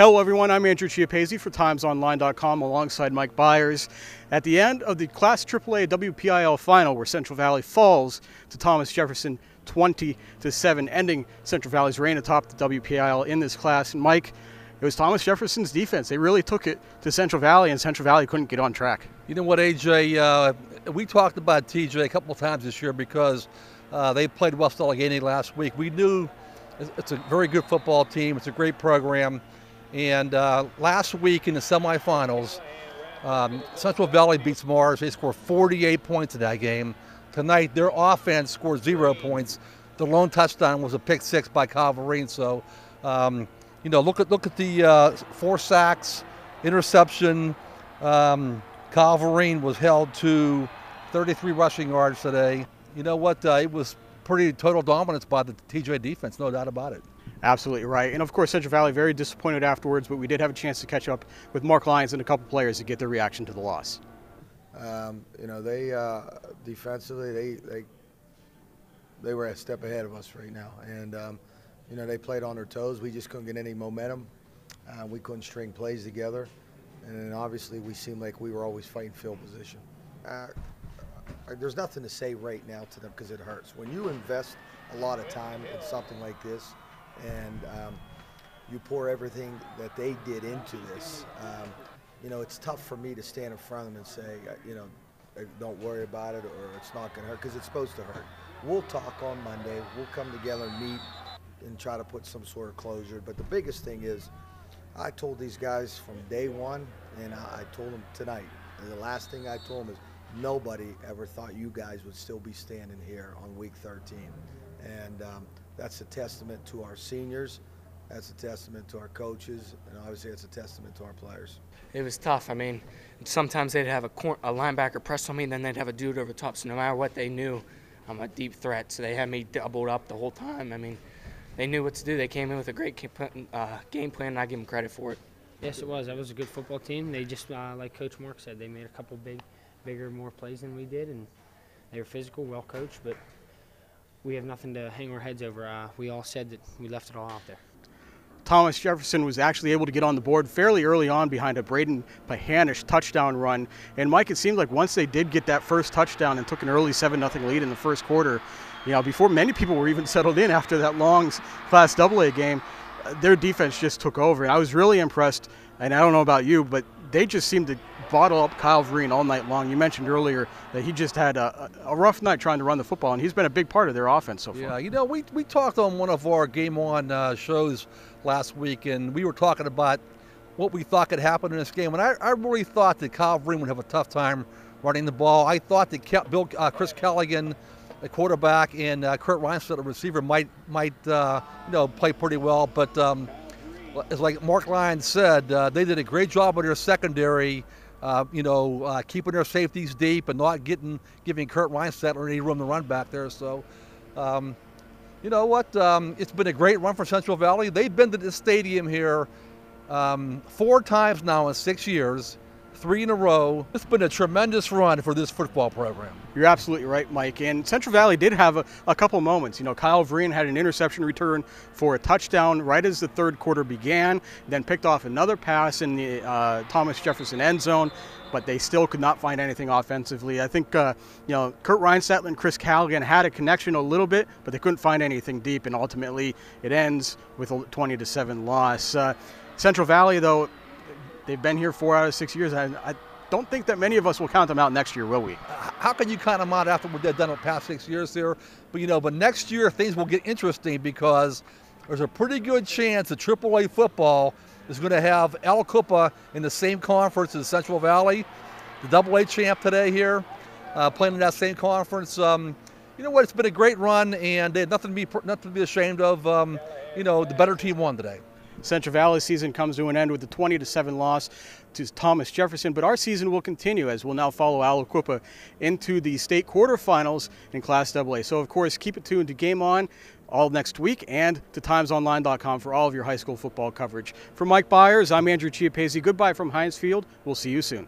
Hello everyone, I'm Andrew Chiappazzi for timesonline.com alongside Mike Bires. At the end of the Class AAA WPIAL final where Central Valley falls to Thomas Jefferson 20-7, ending Central Valley's reign atop the WPIAL in this class. And Mike, it was Thomas Jefferson's defense. They really took it to Central Valley, and Central Valley couldn't get on track. You know what, AJ, we talked about TJ a couple of times this year because they played West Allegheny last week. We knew it's a very good football team. It's a great program. And last week in the semifinals, Central Valley beats Mars. They scored 48 points in that game. Tonight, their offense scored 0 points. The lone touchdown was a pick six by Calvarine. So, you know, look at the 4 sacks, interception. Calvarine was held to 33 rushing yards today. You know what? It was pretty total dominance by the TJ defense, no doubt about it. Absolutely right. And of course, Central Valley very disappointed afterwards, but we did have a chance to catch up with Mark Lyons and a couple players to get their reaction to the loss. You know, they defensively, they were a step ahead of us right now. And, you know, they played on their toes. We just couldn't get any momentum. We couldn't string plays together. And then obviously we seemed like we were always fighting field position. There's nothing to say right now to them because it hurts. When you invest a lot of time in something like this and you pour everything that they did into this, you know, it's tough for me to stand in front of them and say, you know, don't worry about it or it's not going to hurt, because it's supposed to hurt. We'll talk on Monday. We'll come together and meet and try to put some sort of closure. But the biggest thing is, I told these guys from day one, and I told them tonight, and the last thing I told them is, nobody ever thought you guys would still be standing here on week 13. And that's a testament to our seniors, that's a testament to our coaches, and obviously it's a testament to our players. It was tough. I mean, sometimes they'd have a linebacker press on me, and then they'd have a dude over the top. So no matter what, they knew I'm a deep threat. So they had me doubled up the whole time. I mean, they knew what to do. They came in with a great game plan, and I give them credit for it. Yes, it was. That was a good football team. They just, like Coach Mark said, they made a couple bigger, more plays than we did, and they were physical, well coached, but we have nothing to hang our heads over. We all said that we left it all out there. Thomas Jefferson was actually able to get on the board fairly early on behind a Braden Pahanish touchdown run. And Mike, it seemed like once they did get that first touchdown and took an early 7-0 lead in the first quarter, you know, before many people were even settled in after that long Class AA game, their defense just took over. And I was really impressed, and I don't know about you, but they just seemed to bottle up Calvarine all night long. You mentioned earlier that he just had a rough night trying to run the football, and he's been a big part of their offense so far. Yeah, you know, we talked on one of our Game On shows last week, and we were talking about what we thought could happen in this game. And I really thought that Calvarine would have a tough time running the ball. I thought that Chris Callaghan, the quarterback, and Kurt Reinstedt, the receiver, might you know, play pretty well. But as like Mark Lyons said, they did a great job with their secondary, you know, keeping their safeties deep and not giving Kurt Reinstedt any room to run back there. So, you know what? It's been a great run for Central Valley. They've been to this stadium here 4 times now in 6 years, 3 in a row. It's been a tremendous run for this football program. You're absolutely right, Mike. And Central Valley did have a couple moments. You know, Calvarine had an interception return for a touchdown right as the third quarter began, then picked off another pass in the Thomas Jefferson end zone, but they still could not find anything offensively. I think, you know, Kurt Reinstedt and Chris Callaghan had a connection a little bit, but they couldn't find anything deep, and ultimately it ends with a 20-7 loss. Central Valley, though, they've been here 4 out of 6 years. I don't think that many of us will count them out next year, will we? How can you count them out after what they've done in the past 6 years here? But, you know, but next year things will get interesting because there's a pretty good chance that AAA football is going to have El Cupa in the same conference as Central Valley, the AA champ today here, playing in that same conference. You know what? It's been a great run, and they had nothing to be ashamed of. You know, the better team won today. Central Valley's season comes to an end with the 20-7 loss to Thomas Jefferson, but our season will continue as we'll now follow Aliquippa into the state quarterfinals in Class AA. So, of course, keep it tuned to Game On all next week and to timesonline.com for all of your high school football coverage. For Mike Bires, I'm Andrew Chiappazzi. Goodbye from Heinz Field. We'll see you soon.